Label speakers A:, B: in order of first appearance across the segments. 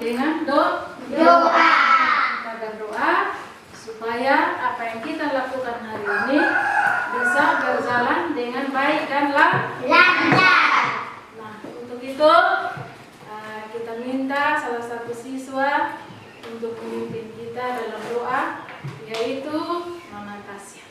A: dengan doa. Kita berdoa supaya apa yang kita lakukan hari ini bisa berjalan dengan baik dan lancar. Nah, untuk itu kita minta salah satu siswa untuk memimpin kita dalam doa, yaitu Nona Tasya.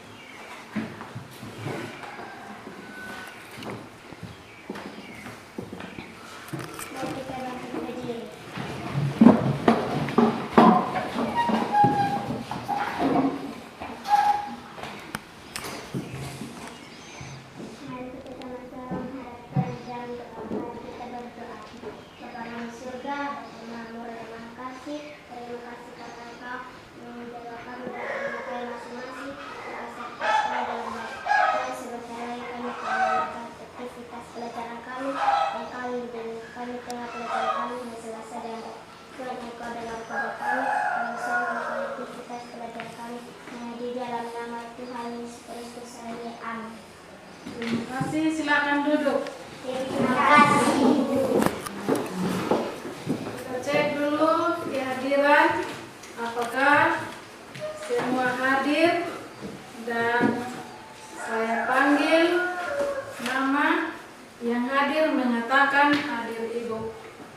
A: Terima kasih, silakan duduk.
B: Terima kasih.
A: Kita cek dulu kehadiran, apakah semua hadir, dan saya panggil nama yang hadir mengatakan hadir Ibu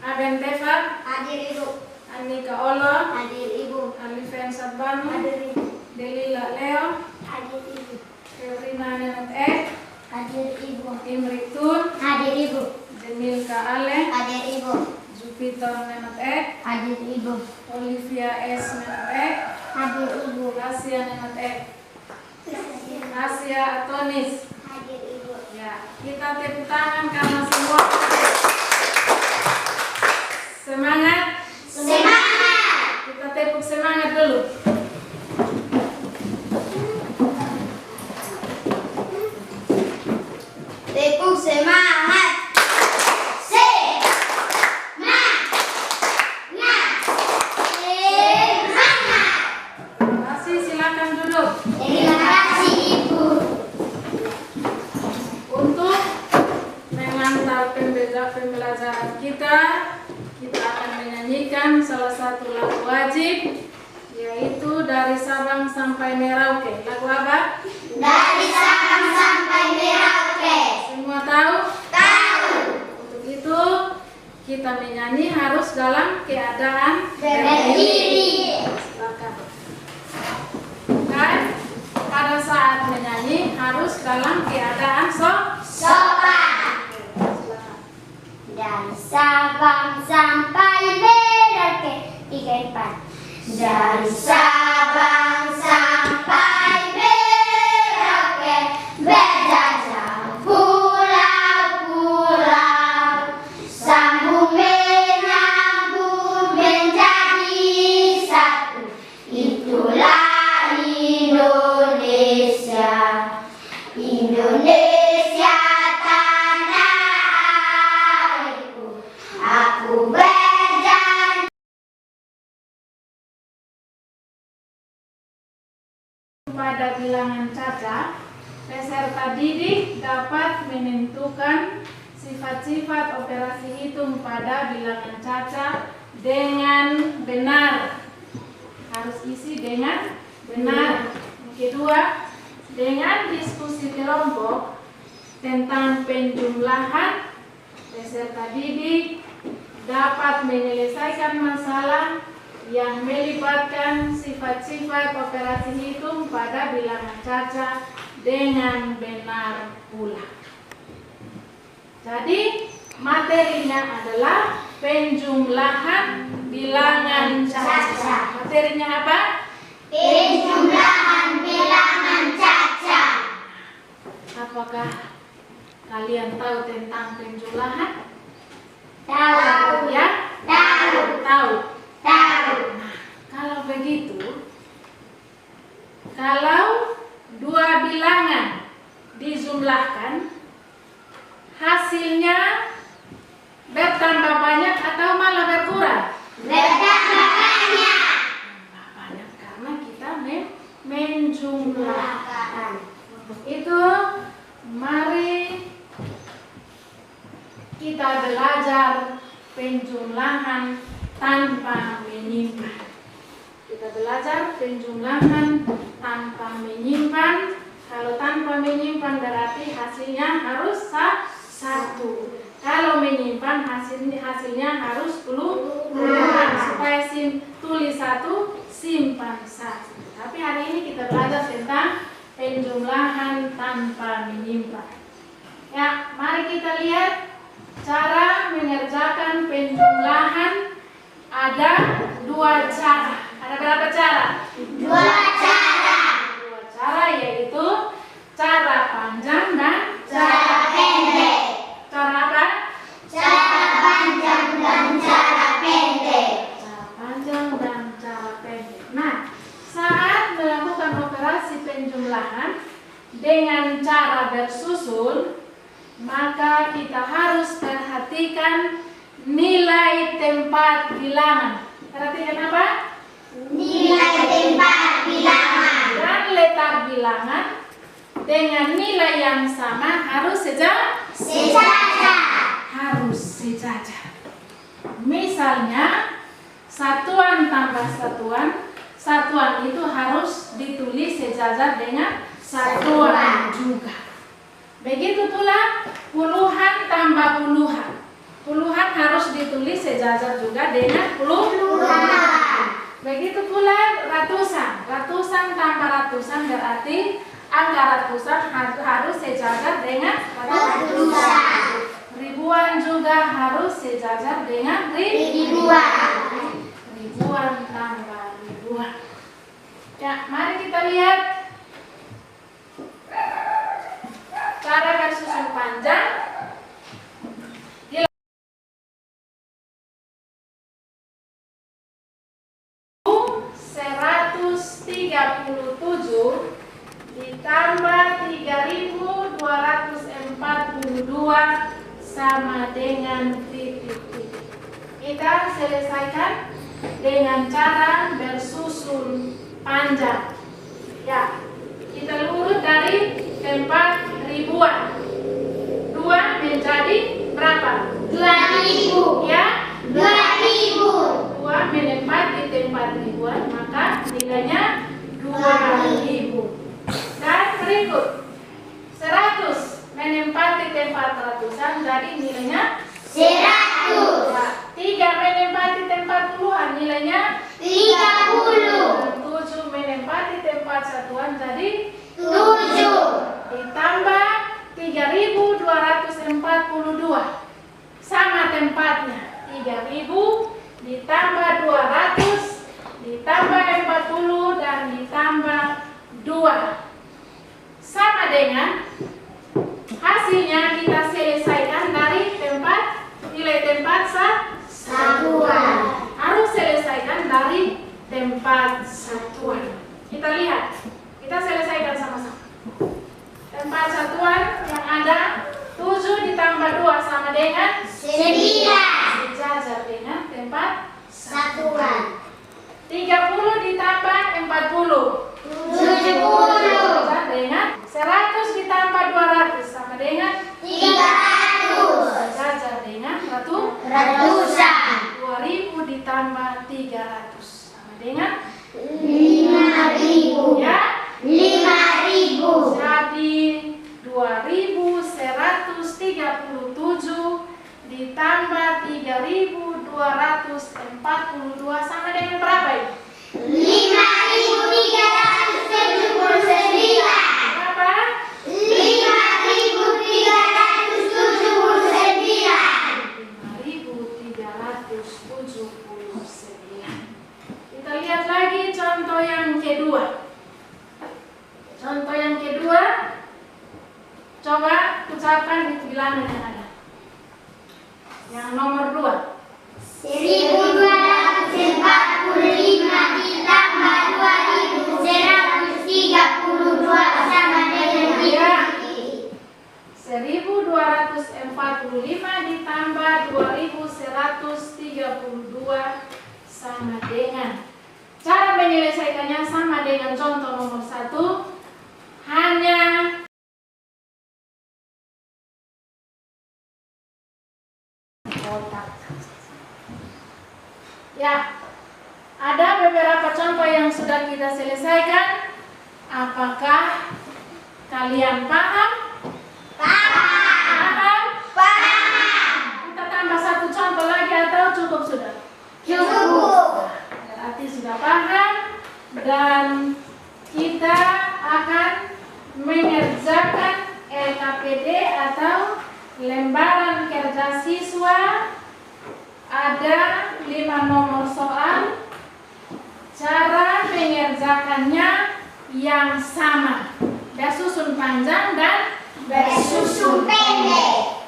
A: Aben Tefat,
B: Hadir Ibu.
A: Anika Olo,
B: Hadir Ibu.
A: Alifen Satbanu,
B: Hadir Ibu.
A: Delila Leo,
B: Hadir Ibu.
A: Ferina Nenet
B: Hadir Ibu.
A: Imri Tun,
B: Hadir Ibu.
A: Jamil Kaale,
B: Hadir Ibu.
A: Jupiter Nenet,
B: Hadir Ibu.
A: Olivia S Nenet,
B: Hadir Ibu.
A: Asia Nenet, Asia Atonis.
B: Hadir Ibu.
A: Ya, kita tepuk tangan karena semua semangat.
B: Semangat.
A: Kita tepuk semangat dulu.
B: Tepuk semangat.
A: Terima kasih, silakan duduk.
B: Terima kasih Ibu.
A: Untuk mengantar pembelajaran kita akan menyanyikan salah satu lagu wajib, yaitu Dari Sabang Sampai Merauke. Lagu apa?
B: Dari Sabang sampai Merauke.
A: Semua tahu?
B: Tahu.
A: Untuk itu kita menyanyi harus dalam keadaan
B: Berdiri.
A: Silakan. Dan pada saat menyanyi harus dalam keadaan
B: Sopan.
A: Silakan.
B: Dari Sabang sampai Merauke. 3, 4. Dari Sabang sampai Merauke, berjajah pulau-pulau, sambung menyambung menjadi satu. Itulah Indonesia. Indonesia tanah airku. Aku berjanji
A: pada bilangan caca, peserta didik dapat menentukan sifat-sifat operasi hitung pada bilangan caca dengan benar. Harus isi dengan benar. Yang kedua, dengan diskusi kelompok tentang penjumlahan, peserta didik dapat menyelesaikan masalah yang melibatkan sifat-sifat operasi hitung pada bilangan caca dengan benar pula. Jadi materinya adalah penjumlahan bilangan caca. Materinya apa?
B: penjumlahan bilangan caca.
A: Apakah kalian tahu tentang penjumlahan?
B: Tahu.
A: Ya?
B: Tahu.
A: Tahu.
B: Tahu.
A: Nah, kalau begitu, kalau dua bilangan dijumlahkan, hasilnya bertambah banyak atau malah berkurang?
B: Bertambah banyak.
A: Bertambah banyak karena kita menjumlahkan. Untuk itu, mari kita belajar penjumlahan tanpa menyimpan. Kita belajar penjumlahan tanpa menyimpan. Kalau tanpa menyimpan berarti hasilnya harus satu. Kalau menyimpan hasilnya harus puluhan. Supaya tulis satu, simpan satu. Tapi hari ini kita belajar tentang penjumlahan tanpa menyimpan. Ya, mari kita lihat cara mengerjakan penjumlahan. Ada dua cara. Ada berapa cara?
B: Dua cara.
A: Dua cara, yaitu cara panjang dan
B: Cara pendek.
A: cara apa?
B: Cara panjang dan cara pendek.
A: Cara panjang dan cara pendek. Nah, saat melakukan operasi penjumlahan dengan cara bersusul, maka kita harus perhatikan nilai tempat bilangan. Perhatikan apa?
B: Nilai tempat bilangan.
A: Dan letak bilangan dengan nilai yang sama harus
B: Sejajar.
A: harus sejajar. Misalnya satuan tambah satuan, satuan itu harus ditulis sejajar dengan satuan juga. Begitu pula puluhan tambah puluhan, puluhan harus ditulis sejajar juga dengan puluhan. Begitu pula ratusan, ratusan tambah ratusan berarti angka ratusan harus sejajar dengan
B: Ratusan.
A: ribuan juga harus sejajar dengan
B: Ribuan.
A: ribuan tambah ribuan. Ya, mari kita lihat cara bersusun panjang. 137 ditambah 3.242 sama dengan titik-titik. Kita selesaikan dengan cara bersusun panjang. Ya, kita urut dari tempat ribuan. 2 menjadi berapa?
B: 2.000.
A: Ya,
B: 2.000.
A: 2 menempat di tempat ribuan, maka nilainya 2.000. Dan berikut 100 menempat di tempat ratusan, jadi nilainya
B: 100.
A: ya, 3 menempat di tempat puluhan, nilainya
B: 30.
A: 7 menempat di tempat satuan, jadi
B: 7.
A: ditambah 3.242 sama tempatnya. 3.000 ditambah 200 ditambah 40 dan ditambah 2 sama dengan hasilnya. Kita selesaikan dari tempat nilai tempat
B: Satuan.
A: harus selesaikan dari tempat satuan. Kita lihat, kita selesaikan sama-sama. Tempat satuan yang ada 7 ditambah 2 sama dengan
B: 9.
A: sejajar dengan tempat
B: Satuan.
A: 30 ditambah 40
B: 70.
A: sejajar dengan 100 ditambah 200 sama dengan
B: 300.
A: sejajar dengan
B: Ratusan.
A: 2000 ditambah 300 sama dengan
B: 5.000.
A: ya,
B: 5.000.
A: jadi 2137 ditambah 3.242 sama dengan berapa ini?
B: 5.379.
A: Berapa?
B: 5.379.
A: Kita lihat lagi contoh yang kedua. Contoh yang kedua, coba ucapkan di bilangan yang ada. Yang nomor 2.
B: 1.245 ditambah 2.132 sama dengan
A: Ya.
B: 3.
A: 1.245 ditambah 2.132 sama dengan. Cara menyelesaikannya sama dengan contoh nomor 1, hanya kotak. Ya, ada beberapa contoh yang sudah kita selesaikan. Apakah kalian paham? Paham? Kita tambah satu contoh lagi atau cukup sudah?
B: Cukup.
A: Berarti sudah paham dan kita akan mengerjakan LKPD atau lembaran kerja siswa. Ada 5 nomor soal. Cara mengerjakannya yang sama, bersusun panjang dan
B: Bersusun pendek.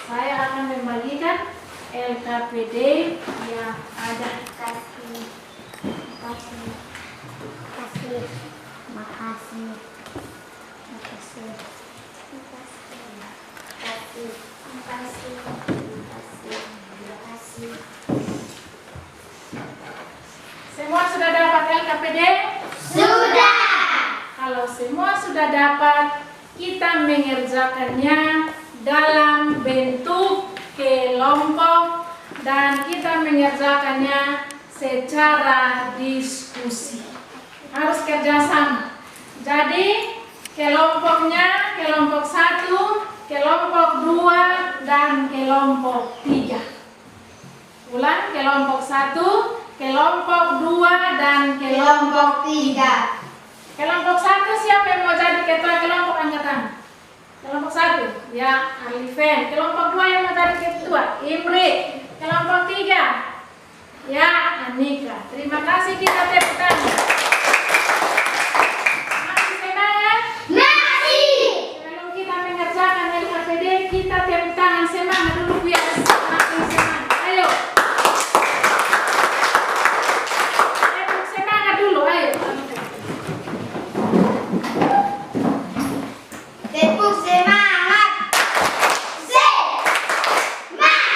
A: saya akan membagikan LKPD yang ada.
B: Makasih.
A: Semua sudah dapat LKPD?
B: Sudah.
A: Kalau semua sudah dapat, kita mengerjakannya dalam bentuk kelompok dan kita mengerjakannya secara diskusi. Harus kerjasama. Jadi kelompoknya kelompok 1, kelompok 2, dan kelompok 3. Ulang, kelompok 1, kelompok 2, dan kelompok 3. Kelompok 1 siapa yang mau jadi ketua kelompok angkat tangan? Kelompok 1, ya Alifen. Kelompok 2 yang mau jadi ketua, Imri. Kelompok 3, ya Anika. Terima kasih, kita tepuk tangan. Masih semangat?
B: Masih.
A: Sebelum kita mengerjakan LKPD, kita tepuk tangan semangat dulu biar semakin semangat. Ayo. Tepuk semangat dulu, ayo.
B: Tepuk semangat. Semangat.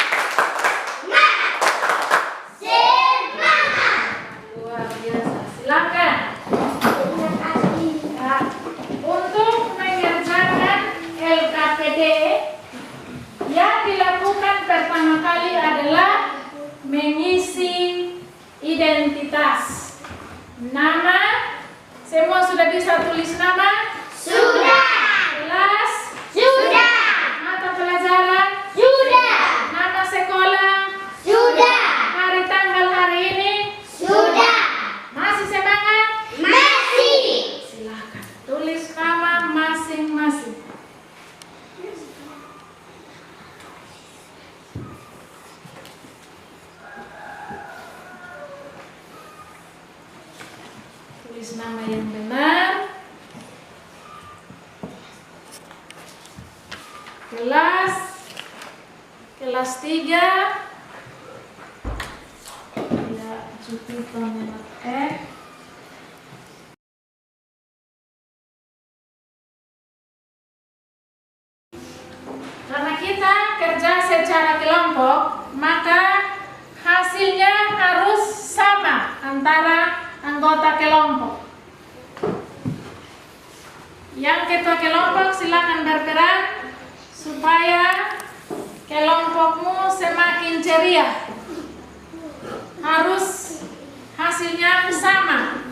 A: Luar biasa. Silakan.
B: Terima kasih.
A: Ya, untuk mengerjakan LKPD yang dilakukan pertama kali adalah mengisi identitas. Nama, semua sudah bisa tulis nama?
B: Sudah.
A: Kelas,
B: Sudah.
A: mata pelajaran,
B: Sudah.
A: nama sekolah,
B: Sudah.
A: hari tanggal hari ini.
B: Sudah.
A: Masih semangat?
B: Masih.
A: Silakan tulis nama masing-masing. Tulis nama yang benar. Kelas 3. Ya, Jupiter nomor F. Karena kita kerja secara kelompok, maka hasilnya harus sama antara anggota kelompok. Yang ketua kelompok silakan berperan supaya kelompokmu semakin ceria. Harus hasilnya sama.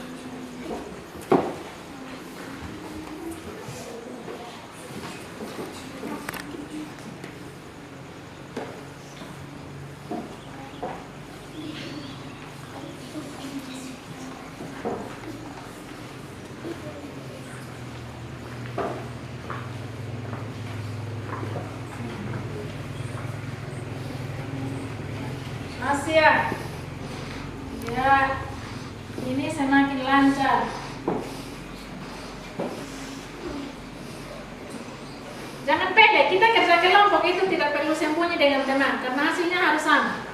A: Asia, ya ini semakin lancar. Jangan pede, kita kerja kelompok itu tidak perlu sembunyi dengan teman, karena hasilnya harus sama.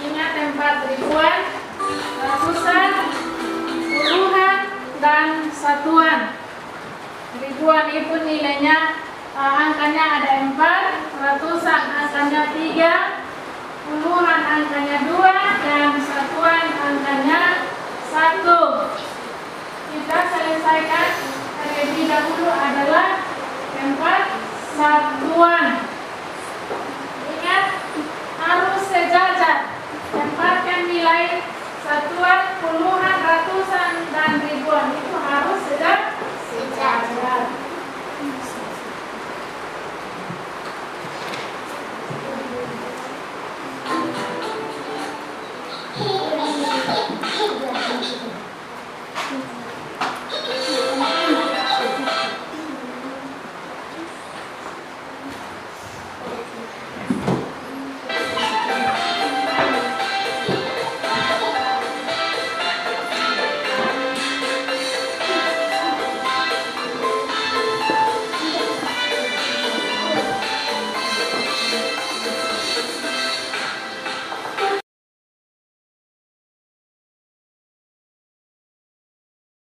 A: Ingat 4.000-an, ratusan, puluhan, dan satuan. Ribuan itu nilainya angkanya ada 4, ratusan angkanya 3, puluhan angkanya 2, dan satuan angkanya 1. Kita selesaikan terlebih dahulu adalah 4 satuan. Ingat, harus sejajar. Tempatkan nilai satuan, puluhan, ratusan, dan ribuan. Itu harus sejajar.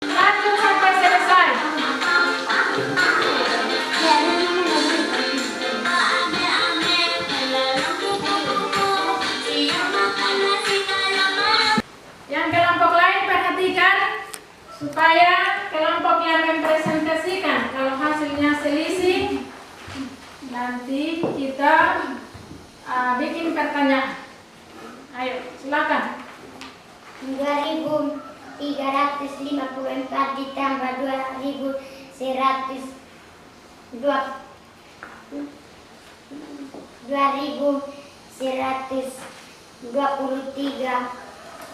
A: Lanjut sampai selesai. Yang kelompok lain perhatikan supaya kelompok yang mempresentasikan kalau hasilnya selisih nanti kita bikin pertanyaan. Ayo, silakan.
B: 2.354 ditambah 2.123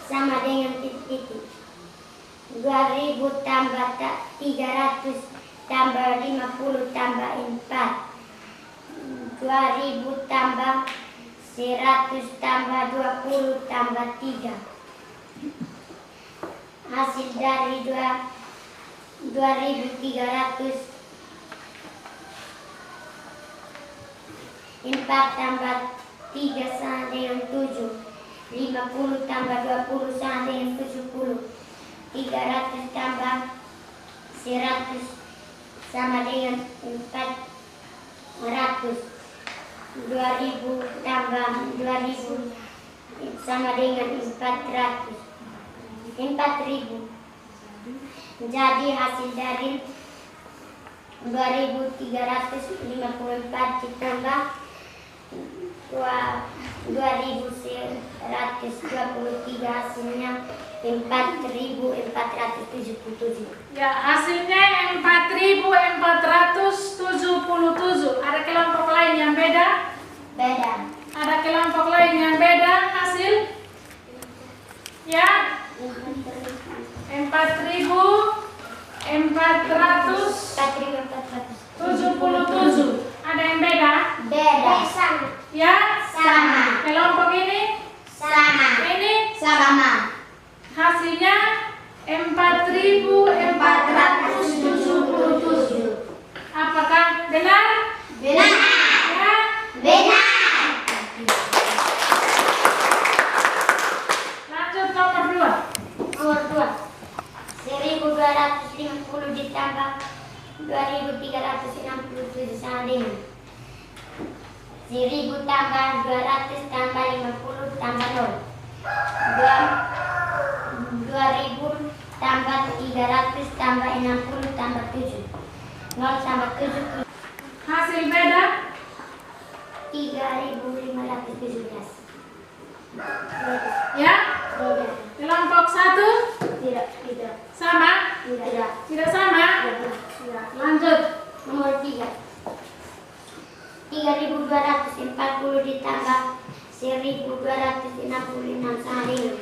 B: sama dengan titik. 2.000 tambah 300 tambah 50 tambah 4. 2.000 tambah 100 tambah 20 tambah 3. Hasil dari 2.300 4 tambah 3 sama dengan 7. 50 tambah 20 sama dengan 70. 300 tambah 100 sama dengan 400. 2.000 tambah 2.000 sama dengan 400. 4.000. Jadi hasil dari 2.354 ditambah 2.123 hasilnya 4.477.
A: Ya, hasilnya 4.477. Ada kelompok lain yang beda?
B: Beda.
A: Ada kelompok lain yang beda hasil? Ya, 4.477. Ada yang beda?
B: Beda. Sama.
A: Ya?
B: Sama.
A: Kelompok ini?
B: Sama.
A: Ini?
B: Sama.
A: Hasilnya 4.477. Apakah benar?
B: Benar.
A: Ya?
B: Benar.
A: Lanjut nomor 2.
B: Nomor 2. 1.250 ditambah 2.367 sama dengan 1.000 tambah 200 tambah 50 tambah 0. 2.000 tambah 300 tambah 60 tambah 7. 0 tambah 7.
A: Hasil beda?
B: 3.517.
A: Ya?
B: Beda.
A: Kelompok 1?
B: Tidak.
A: Sama?
B: Tidak.
A: Tidak sama? Ya. Lanjut.
B: Nomor 3. 3.240 ditambah 1.266 sama dengan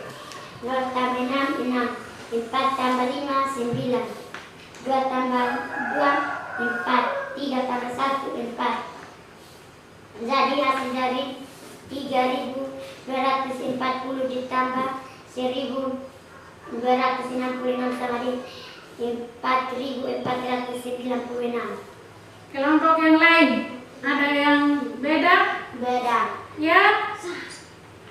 B: 0 tambah 6, 6. 4 tambah 5, 9. 2 tambah 2, 4. 3 tambah 1, 4. Jadi hasil dari 3.240 ditambah 1.266 sama dengan 4.496.
A: Kelompok yang lain? Ada yang beda?
B: Beda.
A: Ya?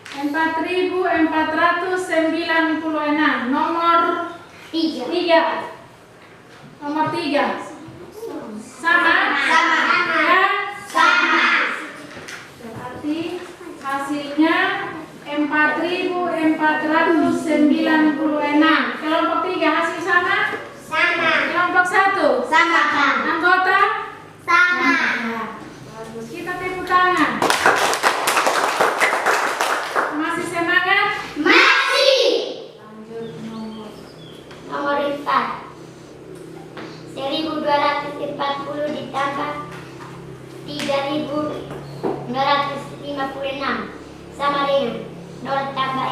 A: 4.496. Nomor 3. Nomor 3. Sama?
B: Sama.
A: Ya?
B: Sama.
A: Berarti hasilnya 4.496. kelompok 3 hasil sama?
B: Sama.
A: Kelompok 1?
B: Sama.
A: Anggota?
B: Sama.
A: Ya, bagus. Kita tepuk tangan. Masih semangat?
B: Masih.
A: Lanjut nomor.
B: Nomor 4. 1240 ditambah 3256 sama dengan 0 tambah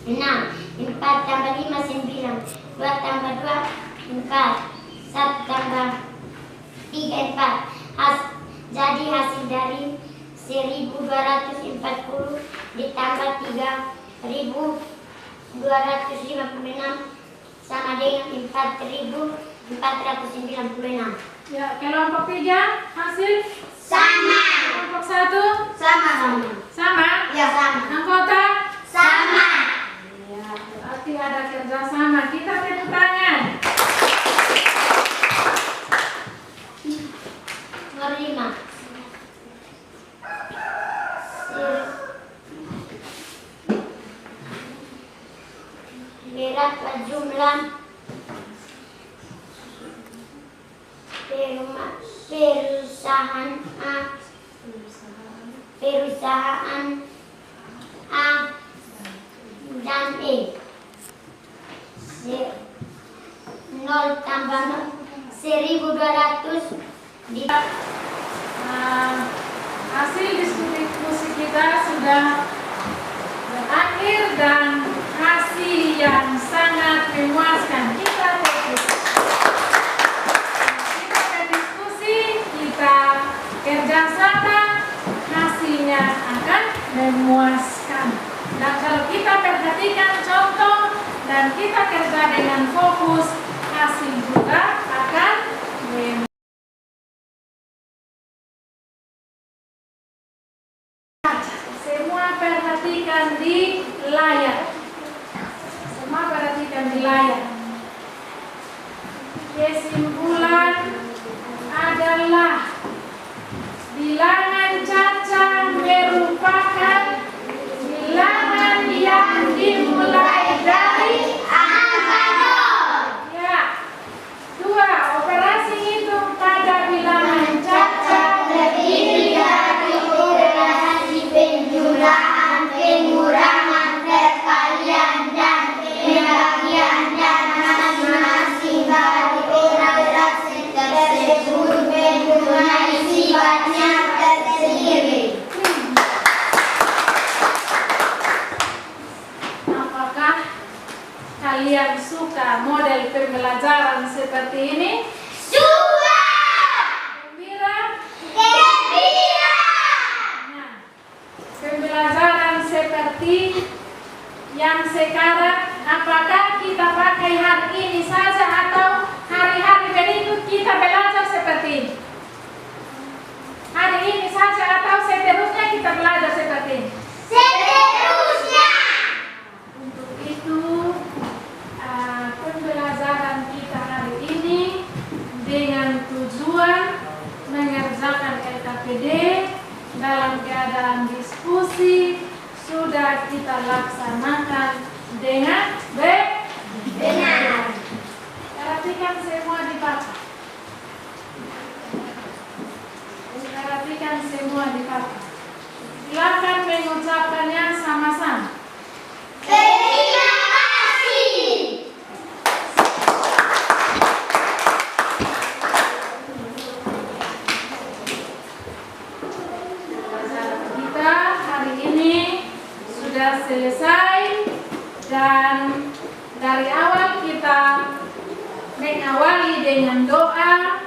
B: 6, 6. 4 tambah 5, 9. 2 tambah 2, 4. 1 tambah 3, 4. Jadi hasil dari 1240 ditambah 3256 sama dengan 4496.
A: Ya, kelompok 3 hasil?
B: Sama.
A: Kelompok 1?
B: Sama.
A: Sama?
B: Ya, sama.
A: Anggota?
B: Sama.
A: Ya, berarti ada kerjasama. Kita tepuk tangan.
B: Nomor 5. Berapa jumlah perusahaan A dan E? 0 tambah 1200
A: Hasil diskusi kita sudah berakhir dan hasil yang sangat memuaskan. Kita fokus. Kita berdiskusi, kita kerjasama, hasilnya akan memuaskan. Dan kalau kita perhatikan contoh dan kita kerja dengan fokus, hasil juga akan memuaskan. Semua perhatikan di layar. Semua perhatikan di layar. Kesimpulan adalah bilangan caca merupakan bilangan yang dimulai dari angka 0. Ya. 2. Operasi hitung pada bilangan caca terdiri dari operasi penjumlahan, pengurangan, perkalian, dan pembagian, dan masing-masing dari operasi tersebut mempunyai sifatnya tersendiri. Apakah kalian suka model pembelajaran seperti ini?
B: Suka.
A: Gembira?
B: Gembira.
A: Nah, pembelajaran seperti yang sekarang, apakah kita pakai hari ini saja atau hari-hari berikut kita belajar seperti ini? Hari ini saja atau seterusnya kita belajar seperti ini?
B: Seterusnya.
A: Untuk itu, pembelajaran kita hari ini dengan tujuan mengerjakan LKPD dalam keadaan diskusi sudah kita laksanakan dengan benar. Perhatikan semua dibaca. Perhatikan semua dibaca. Silakan mengucapkannya sama-sama.
B: Terima kasih.
A: Pembelajaran kita hari ini sudah selesai dan dari awal kita mengawali dengan doa,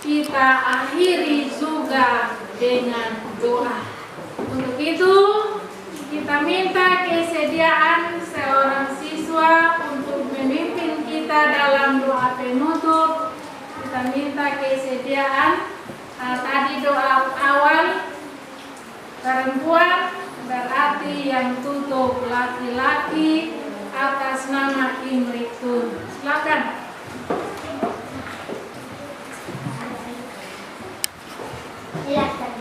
A: kita akhiri juga dengan doa. Untuk itu kita minta kesediaan seorang siswa untuk memimpin kita dalam doa penutup. Kita minta kesediaan tadi doa awal perempuan berarti yang tutup laki-laki atas nama Imriktun. Silakan.
B: Silakan.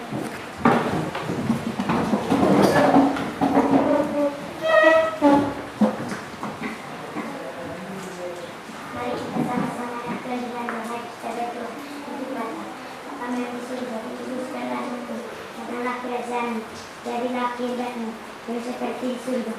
B: dengan baik kita berdoa untuk kata kami yang di surga dikuduskanlah namamu, datanglah kerajaanmu, jadilah kehendakmu yang seperti di surga